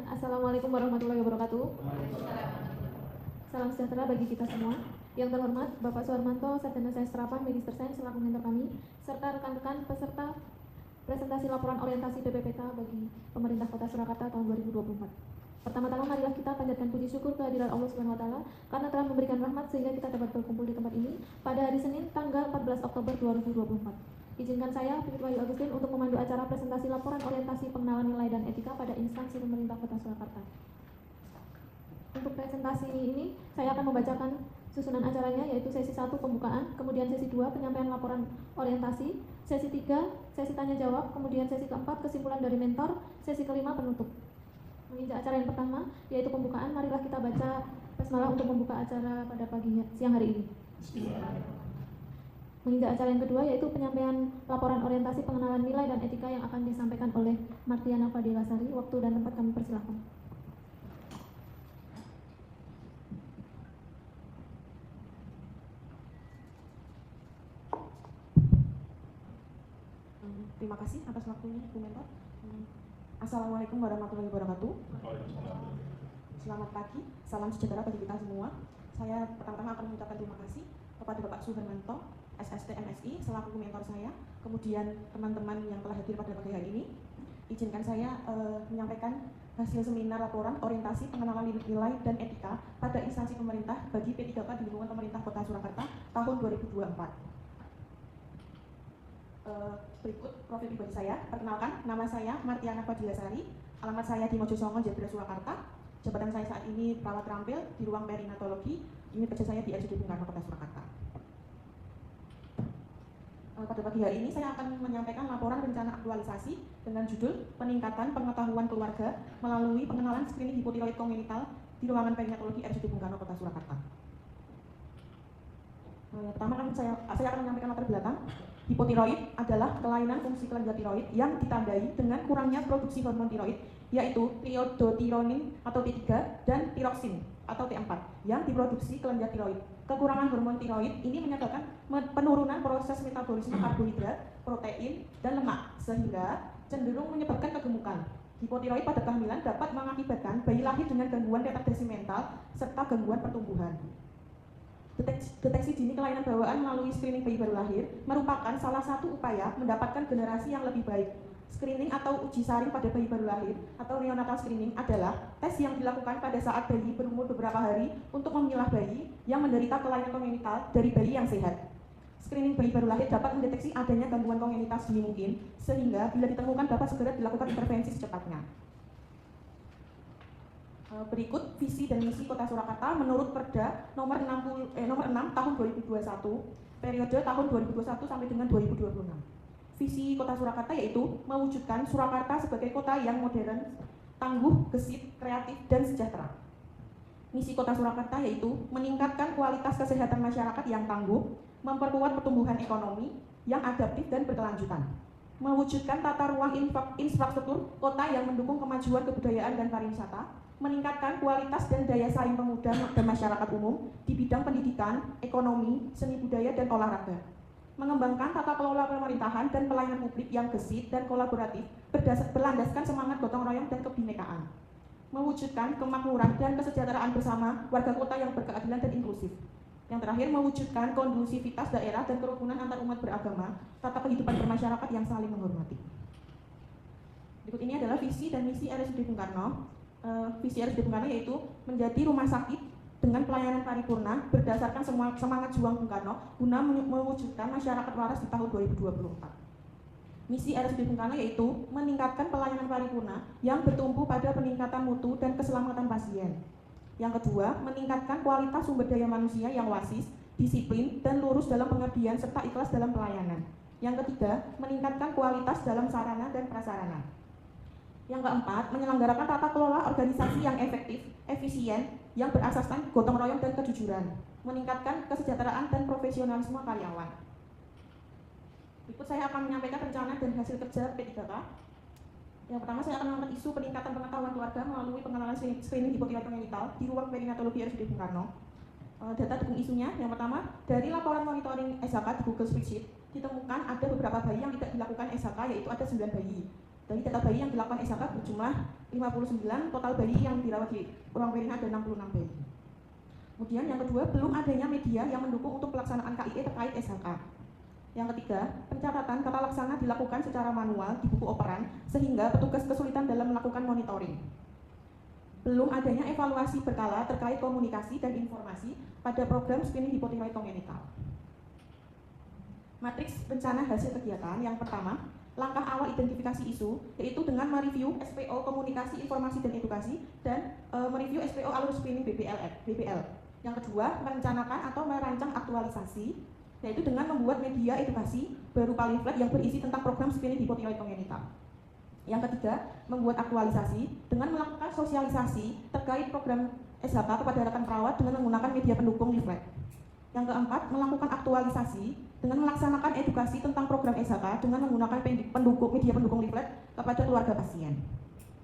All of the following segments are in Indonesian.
Assalamualaikum warahmatullahi wabarakatuh. Salam sejahtera bagi kita semua. Yang terhormat Bapak Suharmanto, Sarjana Sains Terapan, Magister Sains selaku mentor kami, serta rekan-rekan peserta presentasi laporan orientasi PPPK bagi Pemerintah Kota Surakarta tahun 2024. Pertama-tama marilah kita panjatkan puji syukur kehadiran Allah Subhanahu wa taala karena telah memberikan rahmat sehingga kita dapat berkumpul di tempat ini pada hari Senin tanggal 14 Oktober 2024. Izinkan saya, Pipit Wahyu Agustin, untuk memandu acara presentasi laporan orientasi pengenalan nilai dan etika pada instansi pemerintah Kota Surakarta. Untuk presentasi ini, saya akan membacakan susunan acaranya, yaitu sesi 1 pembukaan, kemudian sesi 2 penyampaian laporan orientasi, sesi 3 sesi tanya jawab, kemudian sesi keempat kesimpulan dari mentor, sesi kelima penutup. Menginjak acara yang pertama, yaitu pembukaan, marilah kita baca basmalah untuk membuka acara pada siang hari ini. Menginjak acara yang kedua, yaitu penyampaian laporan orientasi pengenalan nilai dan etika yang akan disampaikan oleh Martiana Fadilasari. Waktu dan tempat kami persilahkan. Terima kasih atas waktunya, Bu Mentor. Assalamualaikum warahmatullahi wabarakatuh. Selamat pagi, salam sejahtera bagi kita semua. Saya pertama-tama akan mengucapkan terima kasih kepada Bapak Suharmanto, SST MSI, selaku mentor saya, kemudian teman-teman yang telah hadir pada pagi hari ini. Izinkan saya menyampaikan hasil seminar laporan orientasi pengenalan nilai dan etika pada instansi pemerintah bagi P3K di lingkungan pemerintah Kota Surakarta tahun 2024. Berikut profil pribadi saya. Perkenalkan, nama saya Martiana Fadilasari, alamat saya di Mojosongo, Jabra, Surakarta. Jabatan saya saat ini perawat terampil di ruang perinatologi. Unit kerja saya di RSUD Bung Karno, Kota Surakarta. Pada pagi hari ini saya akan menyampaikan laporan rencana aktualisasi dengan judul peningkatan pengetahuan keluarga melalui pengenalan screening hipotiroid kongenital di ruangan perinatologi RSUD Bung Karno, Kota Surakarta. Pertama saya akan menyampaikan latar belakang. Hipotiroid adalah kelainan fungsi kelenjar tiroid yang ditandai dengan kurangnya produksi hormon tiroid, yaitu triodotironin atau T3 dan tiroksin atau T4 yang diproduksi kelenjar tiroid. Kekurangan hormon tiroid ini menyebabkan penurunan proses metabolisme karbohidrat, protein, dan lemak, sehingga cenderung menyebabkan kegemukan. Hipotiroid pada kehamilan dapat mengakibatkan bayi lahir dengan gangguan retardasi mental serta gangguan pertumbuhan. Deteksi dini kelainan bawaan melalui screening bayi baru lahir merupakan salah satu upaya mendapatkan generasi yang lebih baik. Screening atau uji saring pada bayi baru lahir atau neonatal screening adalah tes yang dilakukan pada saat bayi berumur beberapa hari untuk memilah bayi yang menderita kelainan kongenital dari bayi yang sehat. Screening bayi baru lahir dapat mendeteksi adanya gangguan kongenital sedini mungkin, sehingga bila ditemukan dapat segera dilakukan intervensi secepatnya. Berikut visi dan misi Kota Surakarta menurut Perda nomor 6 tahun 2021, periode tahun 2021 sampai dengan 2026. Visi Kota Surakarta yaitu mewujudkan Surakarta sebagai kota yang modern, tangguh, gesit, kreatif, dan sejahtera. Misi Kota Surakarta yaitu meningkatkan kualitas kesehatan masyarakat yang tangguh, memperkuat pertumbuhan ekonomi yang adaptif dan berkelanjutan, mewujudkan tata ruang infrastruktur kota yang mendukung kemajuan kebudayaan dan pariwisata, meningkatkan kualitas dan daya saing pemuda dan masyarakat umum di bidang pendidikan, ekonomi, seni budaya, dan olahraga, mengembangkan tata kelola pemerintahan dan pelayanan publik yang gesit dan kolaboratif berlandaskan semangat gotong royong dan kebinekaan, mewujudkan kemakmuran dan kesejahteraan bersama warga kota yang berkeadilan dan inklusif. Yang terakhir, mewujudkan kondusivitas daerah dan kerukunan antar umat beragama, tata kehidupan bermasyarakat yang saling menghormati. Berikut ini adalah visi dan misi RSUD Bung Karno. Visi RSUD Bung Karno yaitu menjadi rumah sakit dengan pelayanan paripurna berdasarkan semangat juang Bung Karno guna mewujudkan masyarakat waras di tahun 2024. Misi RSUD Bung Karno yaitu meningkatkan pelayanan paripurna yang bertumpu pada peningkatan mutu dan keselamatan pasien. Yang kedua, meningkatkan kualitas sumber daya manusia yang wasis, disiplin, dan lurus dalam pengabdian serta ikhlas dalam pelayanan. Yang ketiga, meningkatkan kualitas dalam sarana dan prasarana. Yang keempat, menyelenggarakan tata kelola organisasi yang efektif, efisien, yang berasaskan gotong royong dan kejujuran, meningkatkan kesejahteraan dan profesionalisme karyawan. Berikut saya akan menyampaikan rencana dan hasil kerja P3K. Yang pertama, saya akan mengangkat isu peningkatan pengetahuan keluarga melalui pengenalan screening hipotiroid kongenital di ruang perinatologi RSUD Bung Karno. Data dukung isunya, yang pertama, dari laporan monitoring SHK di Google Spreadsheet, ditemukan ada beberapa bayi yang tidak dilakukan SHK, yaitu ada 9 bayi. Dari data bayi yang dilakukan SHK berjumlah 59, total bayi yang dirawat di ruang perina ada 66 bayi. Kemudian yang kedua, belum adanya media yang mendukung untuk pelaksanaan KIE terkait SHK. Yang ketiga, pencatatan tata laksana dilakukan secara manual di buku operan sehingga petugas kesulitan dalam melakukan monitoring. Belum adanya evaluasi berkala terkait komunikasi dan informasi pada program screening hipotiroid congenital. Matriks rencana hasil kegiatan yang pertama, langkah awal identifikasi isu, yaitu dengan mereview SPO komunikasi, informasi, dan edukasi, dan mereview SPO alur screening BBL. Yang kedua, merencanakan atau merancang aktualisasi, yaitu dengan membuat media edukasi berupa leaflet yang berisi tentang program screening hipotiroid congenital. Yang ketiga, membuat aktualisasi dengan melakukan sosialisasi terkait program SHK kepada rekan perawat dengan menggunakan media pendukung leaflet. Yang keempat, melakukan aktualisasi dengan melaksanakan edukasi tentang program SHK dengan menggunakan media pendukung leaflet kepada keluarga pasien.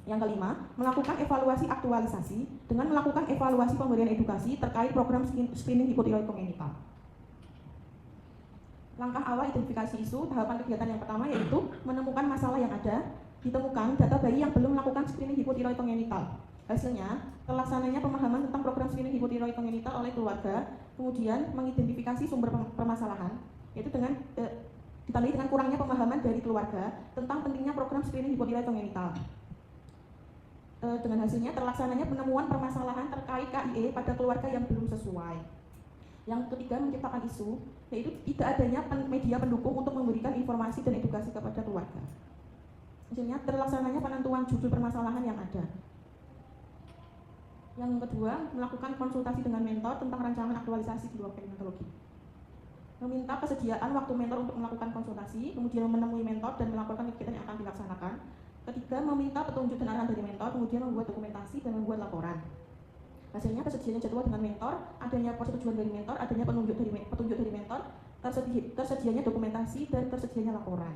Yang kelima, melakukan evaluasi aktualisasi dengan melakukan evaluasi pemberian edukasi terkait program screening hipotiroid congenital. Langkah awal identifikasi isu, tahapan kegiatan yang pertama yaitu menemukan masalah yang ada, ditemukan data bayi yang belum melakukan screening hipotiroid congenital. Hasilnya, terlaksananya pemahaman tentang program screening hipotiroid congenital oleh keluarga, kemudian mengidentifikasi sumber permasalahan, yaitu dengan ditandai dengan kurangnya pemahaman dari keluarga tentang pentingnya program screening hipotiroid congenital. Dengan hasilnya, terlaksananya penemuan permasalahan terkait KIE pada keluarga yang belum sesuai. Yang ketiga, menciptakan isu, yaitu tidak adanya media pendukung untuk memberikan informasi dan edukasi kepada keluarga. Hasilnya, terlaksananya penentuan judul permasalahan yang ada. Yang kedua, melakukan konsultasi dengan mentor tentang rancangan aktualisasi di ruang perinatologi. Meminta kesediaan waktu mentor untuk melakukan konsultasi, kemudian menemui mentor dan melaporkan kegiatan yang akan dilaksanakan. Ketiga, meminta petunjuk dan arahan dari mentor, kemudian membuat dokumentasi dan membuat laporan. Hasilnya, tersedianya jadwal dengan mentor, adanya persetujuan dari mentor, adanya petunjuk dari mentor, tersedianya dokumentasi, dan tersedianya laporan.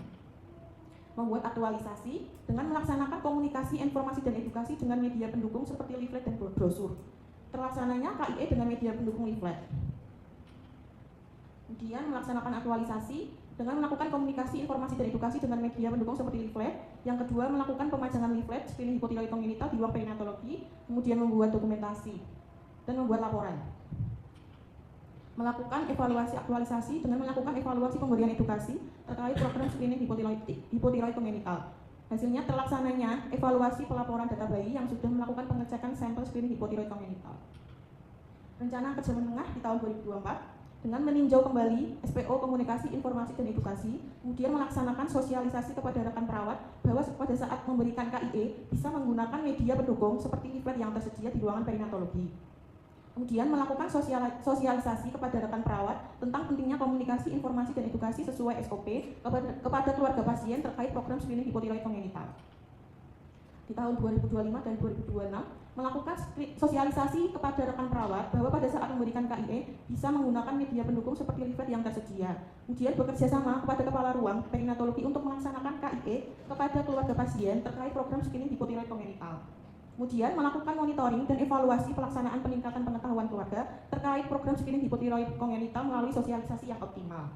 Membuat aktualisasi dengan melaksanakan komunikasi, informasi, dan edukasi dengan media pendukung seperti leaflet dan brosur. Terlaksananya KIE dengan media pendukung leaflet. Kemudian melaksanakan aktualisasi dengan melakukan komunikasi, informasi, dan edukasi dengan media pendukung seperti leaflet. Yang kedua, melakukan pemajangan leaflet screening hipotiroid congenital di ruang perinatologi, kemudian membuat dokumentasi dan membuat laporan. Melakukan evaluasi aktualisasi dengan melakukan evaluasi pemberian edukasi terkait program screening hipotiroid congenital. Hasilnya, terlaksananya evaluasi pelaporan data bayi yang sudah melakukan pengecekan sampel screening hipotiroid congenital. Rencana kerja menengah di tahun 2024 dengan meninjau kembali SPO komunikasi, informasi, dan edukasi, kemudian melaksanakan sosialisasi kepada rekan perawat bahwa pada saat memberikan KIE bisa menggunakan media pendukung seperti leaflet yang tersedia di ruangan perinatologi. Kemudian melakukan sosialisasi kepada rekan perawat tentang pentingnya komunikasi, informasi, dan edukasi sesuai SOP kepada keluarga pasien terkait program screening hipotiroid congenital. Di tahun 2025 dan 2026 melakukan sosialisasi kepada rekan perawat bahwa pada saat memberikan KIE bisa menggunakan media pendukung seperti leaflet yang tersedia. Kemudian bekerja sama kepada kepala ruang perinatologi untuk melaksanakan KIE kepada keluarga pasien terkait program screening hipotiroid congenital. Kemudian melakukan monitoring dan evaluasi pelaksanaan peningkatan pengetahuan keluarga terkait program screening hipotiroid congenital melalui sosialisasi yang optimal.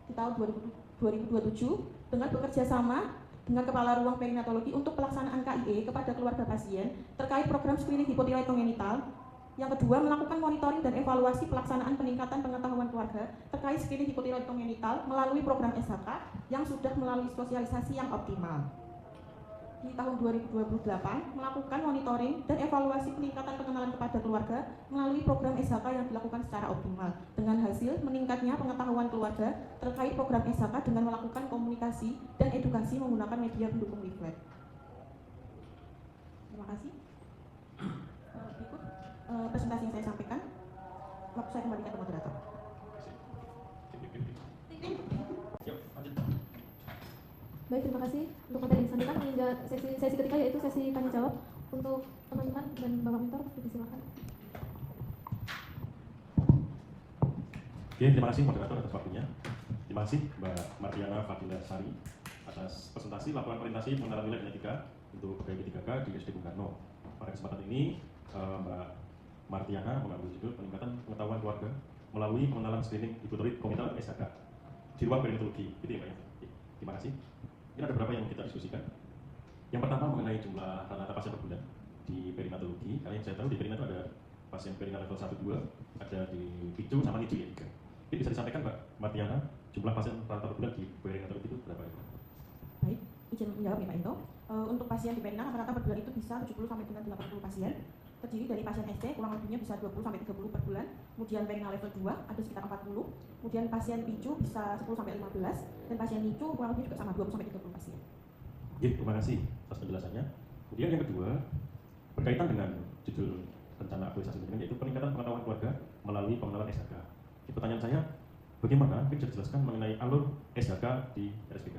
Di tahun 2027 dengan bekerja sama dengan kepala ruang perinatologi untuk pelaksanaan KIE kepada keluarga pasien terkait program screening hipotiroid congenital. Yang kedua, melakukan monitoring dan evaluasi pelaksanaan peningkatan pengetahuan keluarga terkait screening hipotiroid congenital melalui program SHK yang sudah melalui sosialisasi yang optimal. Di tahun 2028 melakukan monitoring dan evaluasi peningkatan pengenalan kepada keluarga melalui program SHK yang dilakukan secara optimal dengan hasil meningkatnya pengetahuan keluarga terkait program SHK dengan melakukan komunikasi dan edukasi menggunakan media pendukung leaflet. Terima kasih. Berikut presentasi yang saya sampaikan. Waktu saya kembalikan ke moderator. Baik, terima kasih untuk materi yang disampaikan. Hingga sesi ketiga yaitu sesi tanya jawab untuk teman-teman dan Bapak Mentor, silakan. Oke, terima kasih moderator atas waktunya. Terima kasih Mbak Martiana Fadila Sari atas presentasi laporan orientasi pengenalan nilai genetika untuk pegawai P3K di SD Bung Karno. Pada kesempatan ini Mbak Martiana mengambil judul peningkatan pengetahuan keluarga melalui pengenalan screening hipotiroid congenital SHK di ruang perinatologi. Gitu ya Mbak ya. Terima kasih. Ini ada beberapa yang kita diskusikan. Yang pertama mengenai jumlah rata-rata pasien per bulan di perinatologi. Karena yang saya tahu di perina itu ada pasien perina level 1, 2, ada di PICU sama NICU ya 3. Ini bisa disampaikan Mbak Martiana, jumlah pasien rata-rata per bulan di perinatologi itu berapa? Baik, izin menjawab ya Pak Ento. Untuk pasien di perina rata-rata per bulan itu bisa 70 sampai dengan 80 pasien. Terdiri dari pasien SD kurang lebihnya bisa 20 sampai 30 per bulan. Kemudian perina level 2 ada sekitar 40. Kemudian pasien PICU bisa 10 sampai 15 dan pasien NICU kurang lebih juga sama 20 sampai 30 pasien. Ya, terima kasih atas penjelasannya. Kemudian yang kedua, berkaitan dengan judul rencana aktualisasi pendidikan yaitu peningkatan pengetahuan keluarga melalui pengenalan SHK. Pertanyaan saya, bagaimana mungkin bisa dijelaskan mengenai alur SHK di RSPK?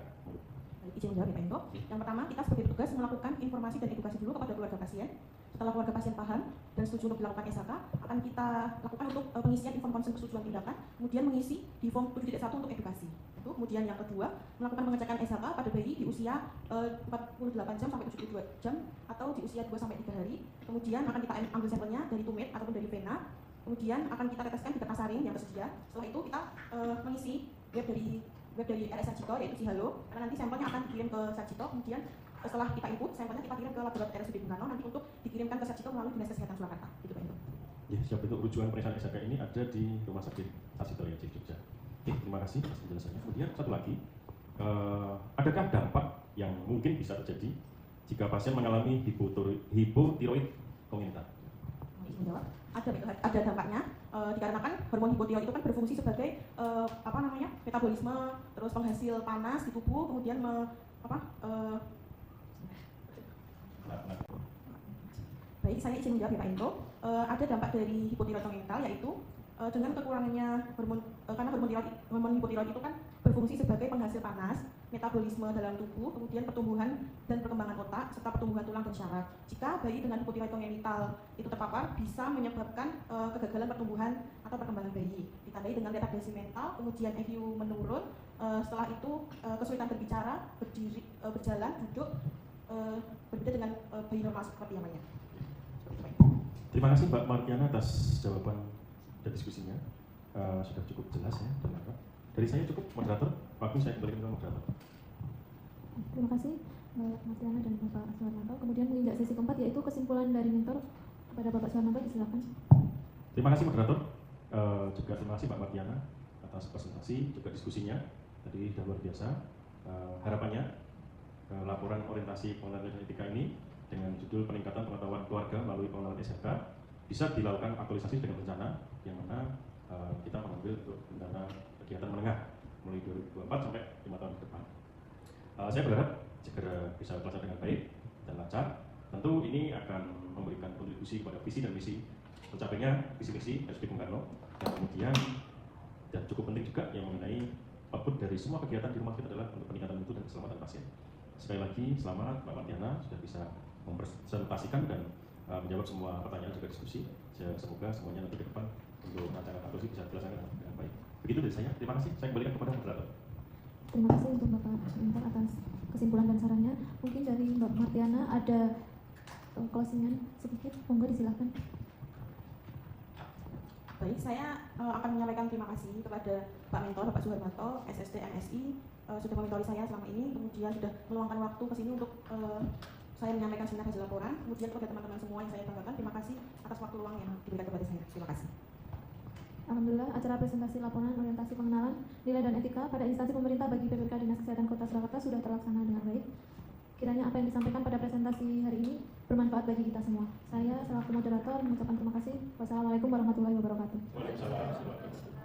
Izin menjawab ya Pak Ento. Yang pertama, kita sebagai petugas melakukan informasi dan edukasi dulu kepada keluarga pasien. Setelah keluarga pasien paham dan setuju untuk dilakukan SHK, akan kita lakukan untuk pengisian inform konsen persetujuan tindakan, kemudian mengisi di form 7.1 untuk edukasi. Itu. Kemudian yang kedua, melakukan pengecekan SHK pada bayi di usia 48 jam sampai 72 jam atau di usia 2 sampai 3 hari. Kemudian akan kita ambil sampelnya dari tumit ataupun dari vena. Kemudian akan kita teteskan di kertas saring yang tersedia. Setelah itu kita mengisi web dari RS Sarjito yaitu Sihalo, karena nanti sampelnya akan dikirim ke Sarjito. Kemudian setelah kita input, sampelnya kita kirim ke laboratorium RSUD Bung Karno nanti untuk dikirimkan ke Sarjito melalui Dinas Kesehatan Surakarta. Gitu Pak Ento. Ya, siap, itu rujukan pemeriksaan SHK ini ada di Rumah Sakit Sarjito ya, di Jogja. Oke, terima kasih atas penjelasannya. Kemudian satu lagi, adakah dampak yang mungkin bisa terjadi jika pasien mengalami hipotiroid kongenital? Menjawab, ada dampaknya dikarenakan hormon hipotiroid itu kan berfungsi sebagai metabolisme, terus penghasil panas di tubuh, kemudian Baik, saya izin menjawab ya Pak Ento. Ada dampak dari hipotiroid kongenital yaitu dengan kekurangannya hormon, karena hormon hipotiroid itu kan berfungsi sebagai penghasil panas, metabolisme dalam tubuh, kemudian pertumbuhan dan perkembangan otak serta pertumbuhan tulang dan syaraf. Jika bayi dengan hipotiroid kongenital itu terpapar, bisa menyebabkan kegagalan pertumbuhan atau perkembangan bayi. Ditandai dengan retardasi mental, kemudian EQ menurun, setelah itu kesulitan berbicara, berdiri, berjalan, duduk, berbeda dengan bayi normal seperti yang lainnya. Terima kasih Mbak Martiana atas jawaban dan diskusinya. Sudah cukup jelas ya dan lengkap. Dari saya cukup, moderator. Waktu saya kembalikan ke moderator. Terima kasih Mbak Martiana dan Bapak Suharmanto. Kemudian menginjak sesi keempat yaitu kesimpulan dari mentor kepada Bapak Suharmanto, disilakan. Terima kasih moderator. Juga terima kasih Mbak Martiana atas presentasi juga diskusinya. Tadi sudah luar biasa. Harapannya laporan orientasi pengenalan etika ini dengan judul peningkatan pengetahuan keluarga melalui pengenalan SHK bisa dilakukan aktualisasi dengan rencana yang mana kita mengambil untuk rencana kegiatan menengah mulai 2024 sampai 5 tahun ke depan. Saya berharap segera bisa berlaksana dengan baik dan lancar. Tentu ini akan memberikan kontribusi kepada visi dan misi pencapaiannya visi-misi RSUD Bung Karno, dan kemudian dan cukup penting juga yang mengenai output dari semua kegiatan di rumah kita adalah untuk peningkatan mutu dan keselamatan pasien. Sekali lagi selamat Mbak Martiana sudah bisa mempresentasikan dan menjawab semua pertanyaan juga diskusi. Semoga semuanya nanti ke depan untuk rancangan aktualisasi bisa dilaksanakan dengan baik. Begitu dari saya. Terima kasih. Saya kembalikan kepada moderator. Terima kasih untuk Bapak Mentor atas kesimpulan dan sarannya. Mungkin dari Mbak Martiana ada closingan sedikit, monggo disilakan. Baik, saya akan menyampaikan terima kasih kepada Pak Mentor, Bapak Suharmanto, SSD MSI sudah mementori saya selama ini, kemudian sudah meluangkan waktu ke sini untuk saya menyampaikan sebenarnya hasil laporan, kemudian kepada teman-teman semua yang saya banggakan, terima kasih atas waktu luang yang diberikan kepada saya. Terima kasih. Alhamdulillah, acara presentasi laporan orientasi pengenalan nilai dan etika pada instansi pemerintah bagi PPK Dinas Kesehatan Kota Surakarta sudah terlaksana dengan baik. Kiranya apa yang disampaikan pada presentasi hari ini bermanfaat bagi kita semua. Saya selaku moderator mengucapkan terima kasih. Wassalamualaikum warahmatullahi wabarakatuh. Waalaikumsalam.